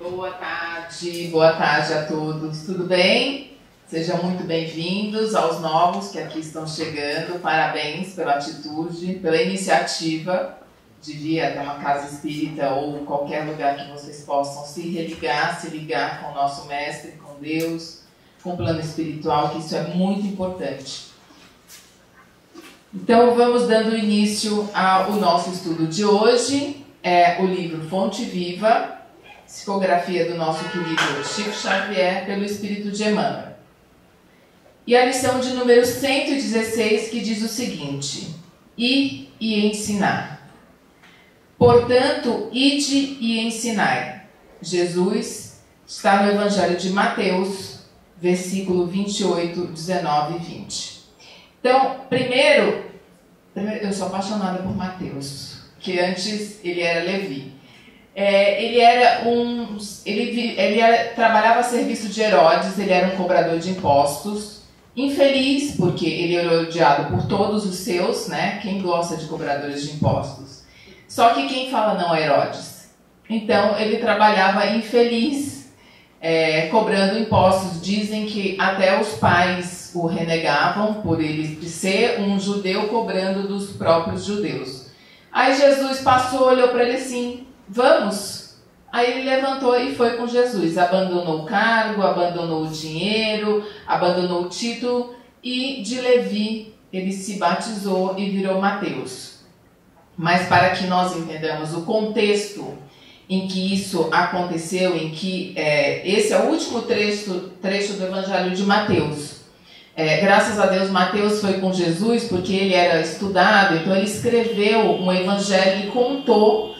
Boa tarde a todos, tudo bem? Sejam muito bem-vindos aos novos que aqui estão chegando, parabéns pela atitude, pela iniciativa de vir até uma casa espírita ou qualquer lugar que vocês possam se religar, se ligar com o nosso mestre, com Deus, com o plano espiritual, que isso é muito importante. Então vamos dando início ao nosso estudo de hoje, é o livro Fonte Viva, psicografia do nosso querido Chico Xavier pelo Espírito de Emmanuel. E a lição de número 116 que diz o seguinte: ir e ensinar. Portanto, ide e ensinai. Jesus está no Evangelho de Mateus, versículo 28, 19 e 20. Então, primeiro eu sou apaixonada por Mateus, que antes ele era Levi. Trabalhava a serviço de Herodes, ele era um cobrador de impostos, infeliz, porque ele era odiado por todos os seus, né? Quem gosta de cobradores de impostos? Só que quem fala não é Herodes. Então, ele trabalhava infeliz, cobrando impostos. Dizem que até os pais o renegavam por ele ser um judeu cobrando dos próprios judeus. Aí Jesus passou, olhou para ele assim: vamos? Aí ele levantou e foi com Jesus. Abandonou o cargo, abandonou o dinheiro, abandonou o título e de Levi ele se batizou e virou Mateus. Mas para que nós entendamos o contexto em que isso aconteceu, em que esse é o último trecho do Evangelho de Mateus. Graças a Deus, Mateus foi com Jesus porque ele era estudado, então ele escreveu um evangelho e contou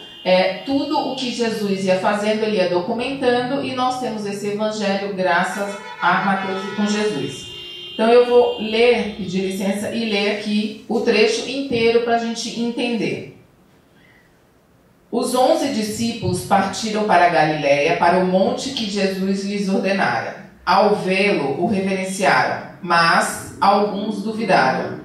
tudo o que Jesus ia fazendo, ele ia documentando, e nós temos esse evangelho graças a Mateus e com Jesus. Então eu vou ler, pedir licença e ler aqui o trecho inteiro para a gente entender. Os 11 discípulos partiram para a Galiléia, para o monte que Jesus lhes ordenara. Ao vê-lo, o reverenciaram, mas alguns duvidaram.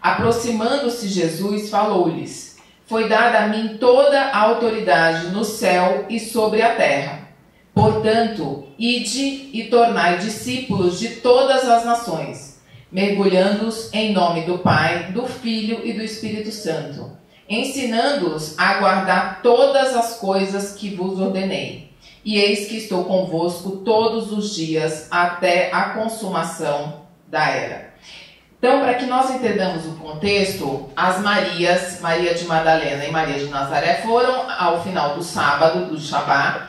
Aproximando-se Jesus, falou-lhes: foi dada a mim toda a autoridade no céu e sobre a terra. Portanto, ide e tornai discípulos de todas as nações, mergulhando-os em nome do Pai, do Filho e do Espírito Santo, ensinando-os a guardar todas as coisas que vos ordenei. E eis que estou convosco todos os dias até a consumação da era. Então, para que nós entendamos o contexto, as Marias, Maria de Madalena e Maria de Nazaré, foram ao final do sábado, do Shabá,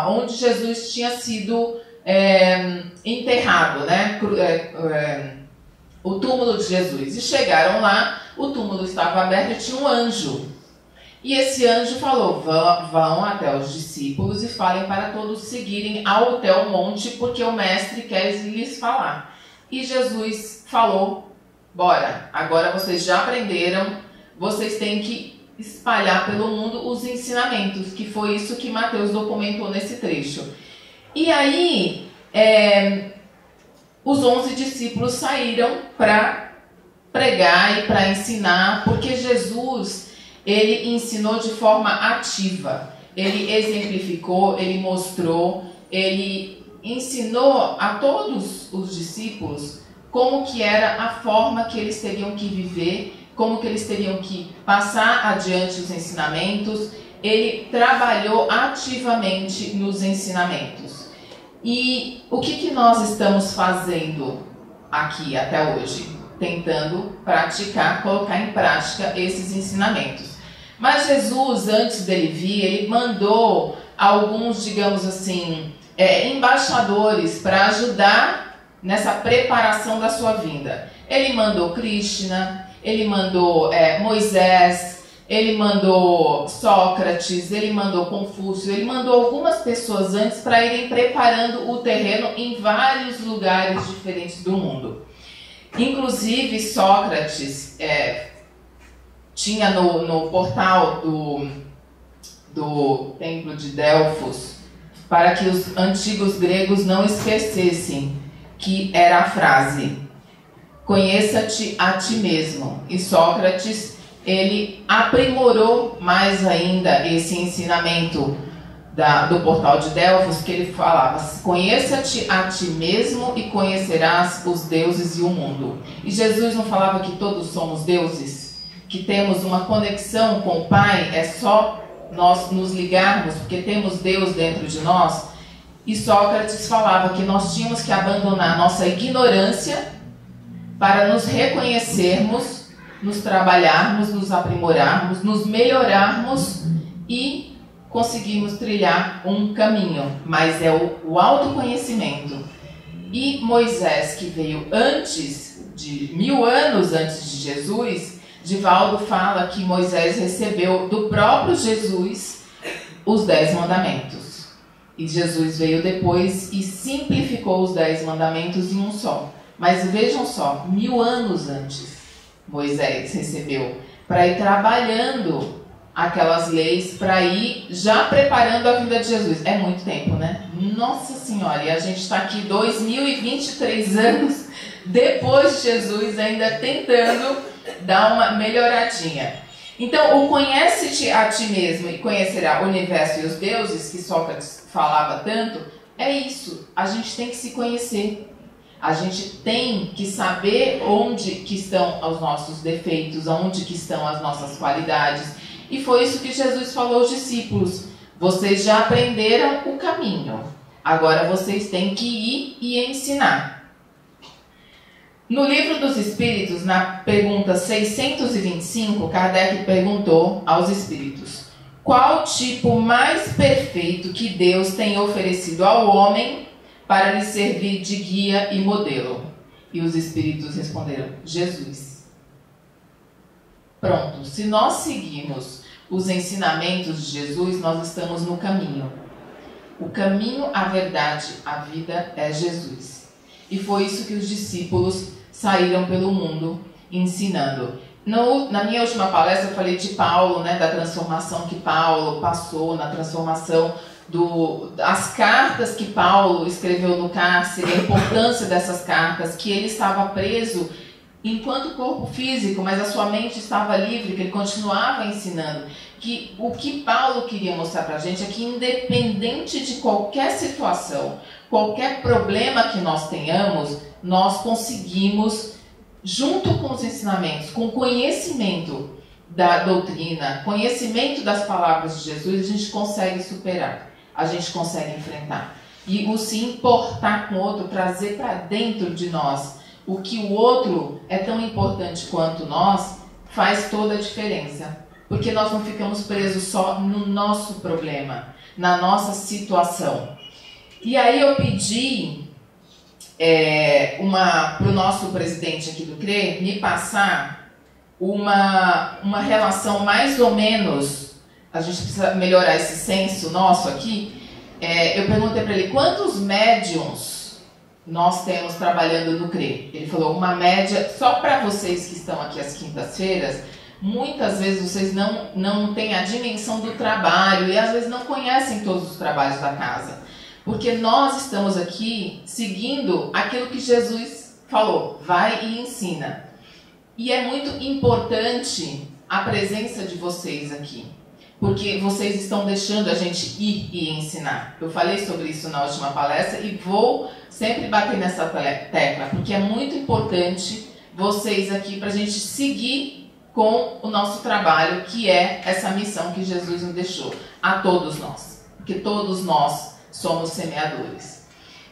onde Jesus tinha sido enterrado, né? O túmulo de Jesus. E chegaram lá, o túmulo estava aberto e tinha um anjo. E esse anjo falou: vão até os discípulos e falem para todos seguirem até o monte, porque o mestre quer lhes falar. E Jesus falou: bora, agora vocês já aprenderam, vocês têm que espalhar pelo mundo os ensinamentos, que foi isso que Mateus documentou nesse trecho. E aí, os 11 discípulos saíram para pregar e para ensinar, porque Jesus, ele ensinou de forma ativa, ele exemplificou, ele mostrou, ele ensinou a todos os discípulos como que era a forma que eles teriam que viver, como que eles teriam que passar adiante os ensinamentos. Ele trabalhou ativamente nos ensinamentos. E o que nós estamos fazendo aqui até hoje? Tentando praticar, colocar em prática esses ensinamentos. Mas Jesus, antes dele vir, ele mandou alguns, digamos assim, embaixadores para ajudar nessa preparação da sua vinda. Ele mandou Krishna, ele mandou Moisés, ele mandou Sócrates, ele mandou Confúcio, ele mandou algumas pessoas antes para irem preparando o terreno em vários lugares diferentes do mundo. Inclusive Sócrates tinha no portal do templo de Delfos, para que os antigos gregos não esquecessem, que era a frase: conheça-te a ti mesmo. E Sócrates, ele aprimorou mais ainda esse ensinamento do portal de Delfos, que ele falava: conheça-te a ti mesmo e conhecerás os deuses e o mundo. E Jesus não falava que todos somos deuses? Que temos uma conexão com o Pai, é só nós nos ligarmos, porque temos Deus dentro de nós? E Sócrates falava que nós tínhamos que abandonar nossa ignorância para nos reconhecermos, nos trabalharmos, nos aprimorarmos, nos melhorarmos e conseguirmos trilhar um caminho. Mas é o autoconhecimento. E Moisés, que veio antes, de 1000 anos antes de Jesus, Divaldo fala que Moisés recebeu do próprio Jesus os 10 mandamentos. E Jesus veio depois e simplificou os 10 mandamentos em um só. Mas vejam só, 1000 anos antes, Moisés recebeu, para ir trabalhando aquelas leis, para ir já preparando a vida de Jesus. É muito tempo, né? Nossa Senhora, e a gente está aqui 2023 anos depois de Jesus, ainda tentando dar uma melhoradinha. Então, o conhece-te a ti mesmo e conhecerá o universo e os deuses, que Sócrates falava tanto, é isso. A gente tem que se conhecer. A gente tem que saber onde que estão os nossos defeitos, onde que estão as nossas qualidades. E foi isso que Jesus falou aos discípulos. Vocês já aprenderam o caminho. Agora vocês têm que ir e ensinar. No Livro dos Espíritos, na pergunta 625, Kardec perguntou aos espíritos: qual tipo mais perfeito que Deus tem oferecido ao homem para lhe servir de guia e modelo? E os espíritos responderam: Jesus. Pronto, se nós seguirmos os ensinamentos de Jesus, nós estamos no caminho. O caminho, a verdade, a vida é Jesus. E foi isso que os discípulos saíram pelo mundo ensinando. Na minha última palestra eu falei de Paulo, né, da transformação que Paulo passou, na transformação das cartas que Paulo escreveu no cárcere, a importância dessas cartas, que ele estava preso enquanto corpo físico, mas a sua mente estava livre, que ele continuava ensinando. Que o que Paulo queria mostrar para a gente é que, independente de qualquer situação, qualquer problema que nós tenhamos, nós conseguimos, junto com os ensinamentos, com conhecimento da doutrina, conhecimento das palavras de Jesus, a gente consegue superar, a gente consegue enfrentar. E o se importar com o outro, trazer para dentro de nós o que o outro é tão importante quanto nós, faz toda a diferença. Porque nós não ficamos presos só no nosso problema, na nossa situação. E aí eu pedi para o nosso presidente aqui do CRE me passar uma relação mais ou menos, a gente precisa melhorar esse senso nosso aqui. Eu perguntei para ele quantos médiums nós temos trabalhando no CRE. Ele falou uma média, só para vocês que estão aqui às quintas-feiras, muitas vezes vocês não têm a dimensão do trabalho e às vezes não conhecem todos os trabalhos da casa. Porque nós estamos aqui seguindo aquilo que Jesus falou, vai e ensina. E é muito importante a presença de vocês aqui, porque vocês estão deixando a gente ir e ensinar. Eu falei sobre isso na última palestra e vou sempre bater nessa tecla, porque é muito importante vocês aqui para a gente seguir com o nosso trabalho, que é essa missão que Jesus nos deixou a todos nós, porque todos nós somos semeadores.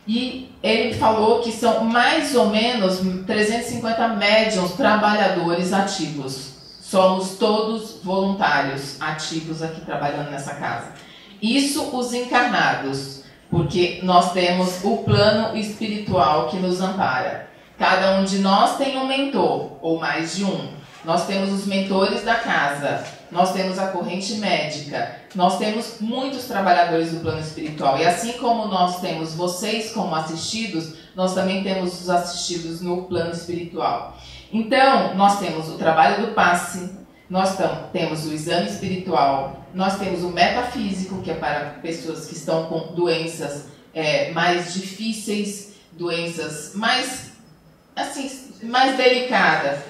E ele falou que são mais ou menos 350 médiuns trabalhadores ativos. Somos todos voluntários ativos aqui trabalhando nessa casa. Isso os encarnados, porque nós temos o plano espiritual que nos ampara. Cada um de nós tem um mentor, ou mais de um. Nós temos os mentores da casa, nós temos a corrente médica, nós temos muitos trabalhadores do plano espiritual. E assim como nós temos vocês como assistidos, nós também temos os assistidos no plano espiritual. Então, nós temos o trabalho do passe, nós temos o exame espiritual, nós temos o metafísico, que é para pessoas que estão com doenças mais difíceis, doenças mais delicadas.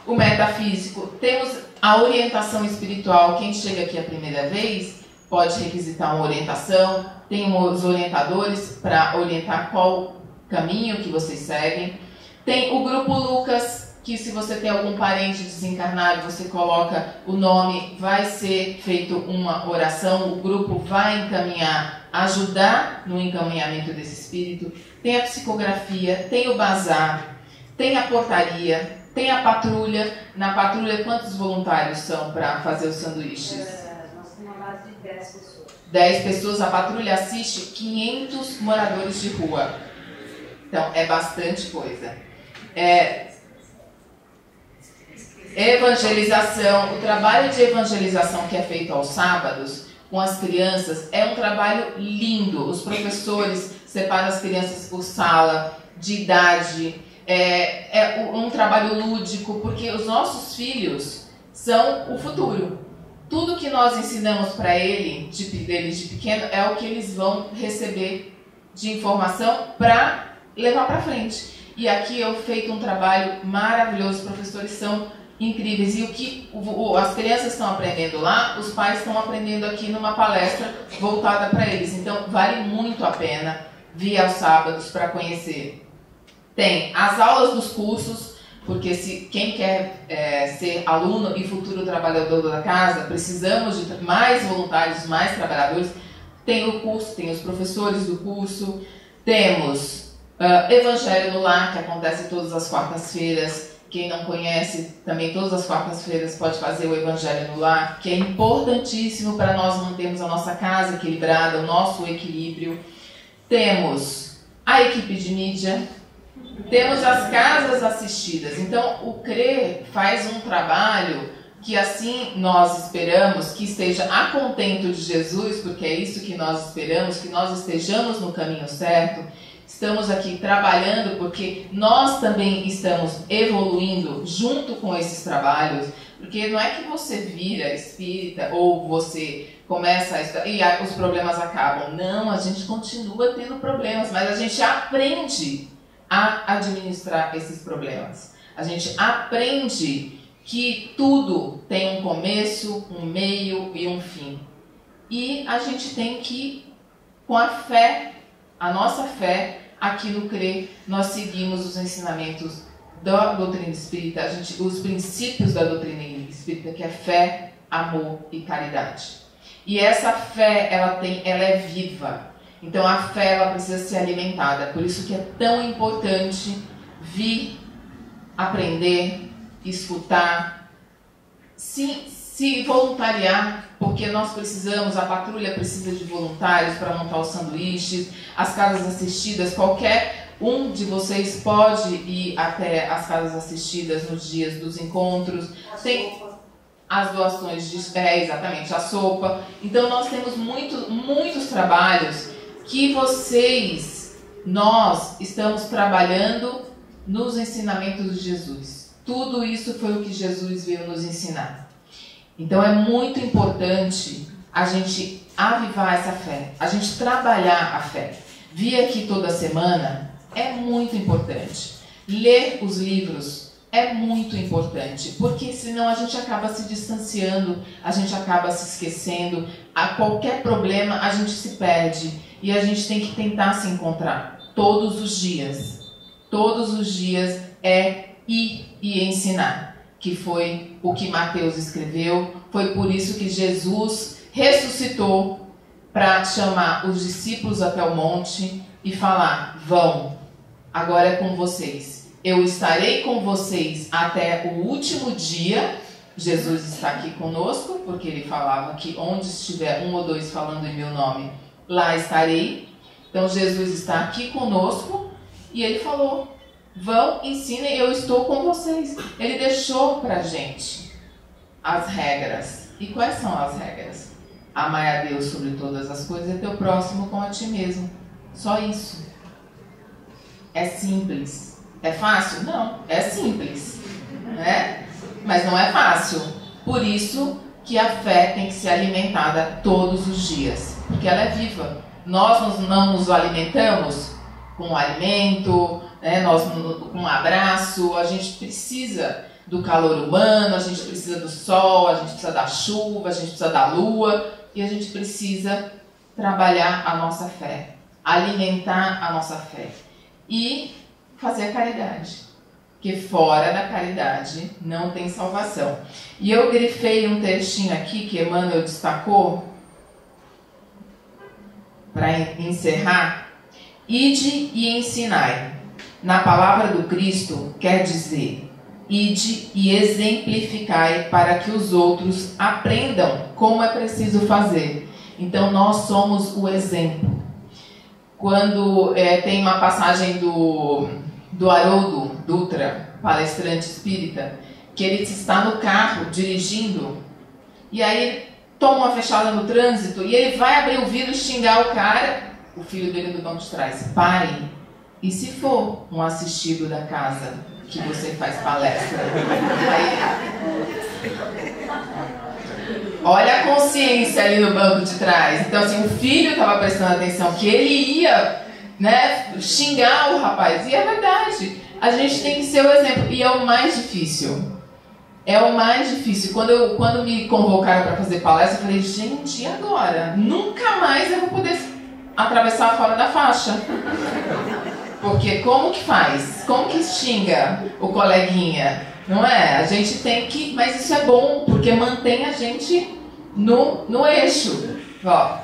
O metafísico. Temos a orientação espiritual. Quem chega aqui a primeira vez, pode requisitar uma orientação, tem os orientadores para orientar qual caminho que vocês seguem. Tem o Grupo Lucas, que se você tem algum parente desencarnado, você coloca o nome, vai ser feito uma oração, o grupo vai encaminhar, ajudar no encaminhamento desse espírito. Tem a psicografia, tem o bazar, tem a portaria, tem a patrulha. Na patrulha, quantos voluntários são para fazer os sanduíches? Nós temos uma base de 10 pessoas. 10 pessoas, a patrulha assiste 500 moradores de rua. Então, é bastante coisa. Evangelização, o trabalho de evangelização que é feito aos sábados com as crianças é um trabalho lindo. Os professores separam as crianças por sala, de idade, é um trabalho lúdico, porque os nossos filhos são o futuro. Tudo que nós ensinamos para eles de pequeno é o que eles vão receber de informação para levar para frente. E aqui eu feito um trabalho maravilhoso, os professores são incríveis. E o que as crianças estão aprendendo lá, os pais estão aprendendo aqui numa palestra voltada para eles. Então, vale muito a pena vir aos sábados para conhecer. Tem as aulas dos cursos, porque quem quer ser aluno e futuro trabalhador da casa, precisamos de mais voluntários, mais trabalhadores. Tem o curso, tem os professores do curso, temos Evangelho no Lar, que acontece todas as quartas-feiras. Quem não conhece, também todas as quartas-feiras pode fazer o Evangelho no Lar, que é importantíssimo para nós mantermos a nossa casa equilibrada, o nosso equilíbrio. Temos a equipe de mídia, temos as casas assistidas. Então, o CRE faz um trabalho que assim nós esperamos que esteja a contento de Jesus, porque é isso que nós esperamos, que nós estejamos no caminho certo. Estamos aqui trabalhando porque nós também estamos evoluindo junto com esses trabalhos, porque não é que você vira espírita ou você começa a estudar e os problemas acabam. Não, a gente continua tendo problemas, mas a gente aprende a administrar esses problemas. A gente aprende que tudo tem um começo, um meio e um fim. E a gente tem que, com a fé, a nossa fé, aqui no CRE, nós seguimos os ensinamentos da doutrina espírita, os princípios da doutrina espírita, que é fé, amor e caridade. E essa fé, ela é viva. Então a fé, ela precisa ser alimentada. Por isso que é tão importante vir aprender, escutar, se voluntariar, porque nós precisamos, a patrulha precisa de voluntários para montar os sanduíches, as casas assistidas, qualquer um de vocês pode ir até as casas assistidas nos dias dos encontros. Tem as doações, exatamente, a sopa. Então nós temos muitos trabalhos que nós estamos trabalhando nos ensinamentos de Jesus. Tudo isso foi o que Jesus veio nos ensinar. Então é muito importante a gente avivar essa fé, a gente trabalhar a fé. Vir aqui toda semana é muito importante. Ler os livros é muito importante, porque senão a gente acaba se distanciando, a gente acaba se esquecendo, a qualquer problema a gente se perde e a gente tem que tentar se encontrar todos os dias. Todos os dias é ir e ensinar, que foi o que Mateus escreveu. Foi por isso que Jesus ressuscitou, para chamar os discípulos até o monte e falar: vão, agora é com vocês. Eu estarei com vocês até o último dia. Jesus está aqui conosco, porque ele falava que onde estiver 1 ou 2 falando em meu nome, lá estarei. Então Jesus está aqui conosco e ele falou: vão, ensinem, eu estou com vocês. Ele deixou para a gente as regras. E quais são as regras? Amar a Deus sobre todas as coisas e teu próximo como a ti mesmo. Só isso. É simples. É fácil? Não, é simples, né? Mas não é fácil. Por isso que a fé tem que ser alimentada todos os dias, porque ela é viva. Nós não nos alimentamos com alimento, né? Nós com um abraço. A gente precisa do calor humano, a gente precisa do sol, a gente precisa da chuva, a gente precisa da lua. e a gente precisa trabalhar a nossa fé, alimentar a nossa fé e fazer a caridade, porque fora da caridade não tem salvação. E eu grifei um textinho aqui que Emmanuel destacou para encerrar. Ide e ensinai. Na palavra do Cristo quer dizer: ide e exemplificai para que os outros aprendam como é preciso fazer. Então nós somos o exemplo. Quando tem uma passagem do Haroldo Dutra, palestrante espírita, que ele está no carro dirigindo e aí ele toma uma fechada no trânsito e ele vai abrir o vidro e xingar o cara, o filho dele do banco de trás: pai, e se for um assistido da casa que você faz palestra? Olha a consciência ali no banco de trás. Então, assim, o filho estava prestando atenção que ele ia, né, xingar o rapaz. E é verdade. A gente tem que ser o exemplo. E é o mais difícil. É o mais difícil. Quando me convocaram para fazer palestra, eu falei: gente, e agora? Nunca mais eu vou poder atravessar fora da faixa. Porque como que faz? Como que xinga o coleguinha? Não é? A gente tem que... Mas isso é bom, porque mantém a gente no eixo. Ó,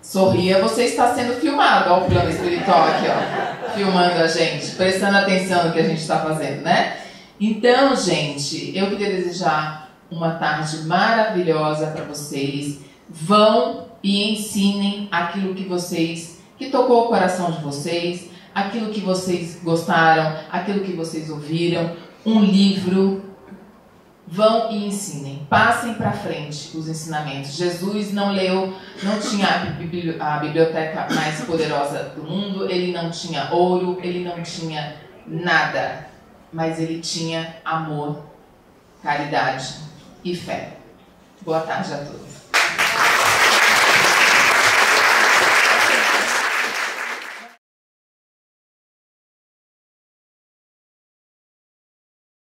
sorria, você está sendo filmado. Ó, o plano espiritual aqui, ó, filmando a gente, prestando atenção no que a gente está fazendo, né? Então, gente, eu queria desejar uma tarde maravilhosa para vocês. Vão e ensinem aquilo que tocou o coração de vocês, aquilo que vocês gostaram, aquilo que vocês ouviram. Um livro. Vão e ensinem. Passem para frente os ensinamentos. Jesus não leu, não tinha a biblioteca mais poderosa do mundo, ele não tinha ouro, ele não tinha nada, mas ele tinha amor, caridade e fé. Boa tarde a todos.